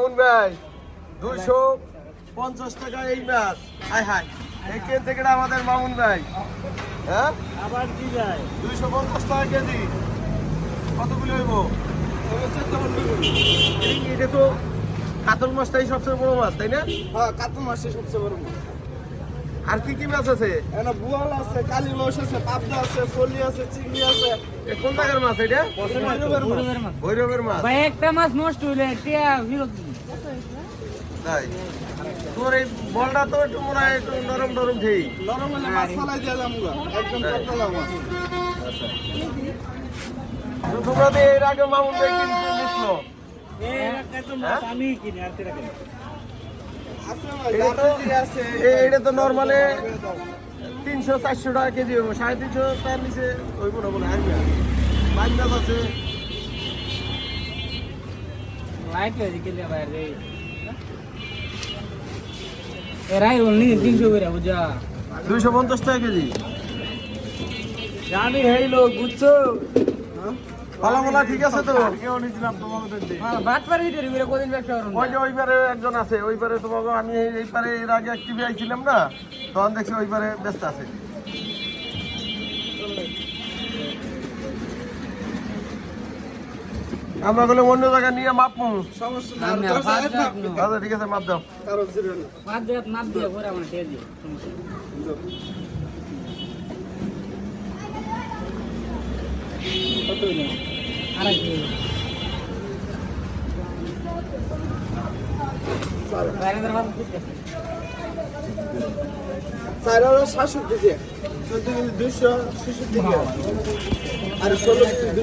মামুন ভাই 250 টাকা এই মাছ। হাই হাই এই কেজি থেকে আমাদের মামুন ভাই। হ্যাঁ আবার কি যায় 250 টাকা কেজি। কতগুলো হইব? এটা তো কাতল মাছটাই সবচেয়ে বড় মাছ, তাই না? হ্যাঁ, কাতল মাছই সবচেয়ে বড় মাছ। আর কি কি মাছ আছে? এখানে বুয়াল আছে, কালী মাছ আছে, পাবদা আছে, ফলি আছে, চিংড়ি আছে। এ কোন জায়গার মাছ এটা? ভৈরবের মাছ। ভাই একটা মাছ নষ্ট হইলে টিয়া বিরক্ত। তাই তোর এই বলটা তো একটু মনে হয় একটু নরম নরম ঠিক। নরম হলে মাছ ফালাই দিয়ে যাবো, একদম তরতাজা মাছ। তোমরা তো এর আগে মামুন ভাই কিনতে নিছিল। আমি কিনি আর কেটা কিনি। আছে ভাই, জারজি আছে। এটা তো নর্মালে 300-400 টাকা কেজি হইব, 350 টাকার নিচে হইব না বলে আর মাছ মাছ আছে। লাইট হয়ে গেলে ভাই রে এরাই বলনি 300 করে বুঝা 250 টাকা কেজি। জানি হইলো বুঝছো ফলাফলা ঠিক আছে তো? বাট পারি দিতে রে কোদিন ব্যবসা করুন ওই যে ওই পারে একজন আছে, ওই পারে তোমাকে আমি এই পারে এর আগে এক টিভি আইছিলাম না, তখন দেখছি ওই পারে ব্যস্ত আছে। আমরা বলে অন্য জায়গায় নিয়ে মাপমু। সমস্যা না, আমি আর আবার দশ হাজার যাবো। আচ্ছা ঠিক আছে, মাপ দাও। কারো জিরো না। মাপ দিয়ে পরে আমার টিয়া দিও কত হইলো আড়াই কিলো বাইরের মাছ দিতে 4,760 কেজি, 14 কেজি 266 টাকা। আর 16 কেজি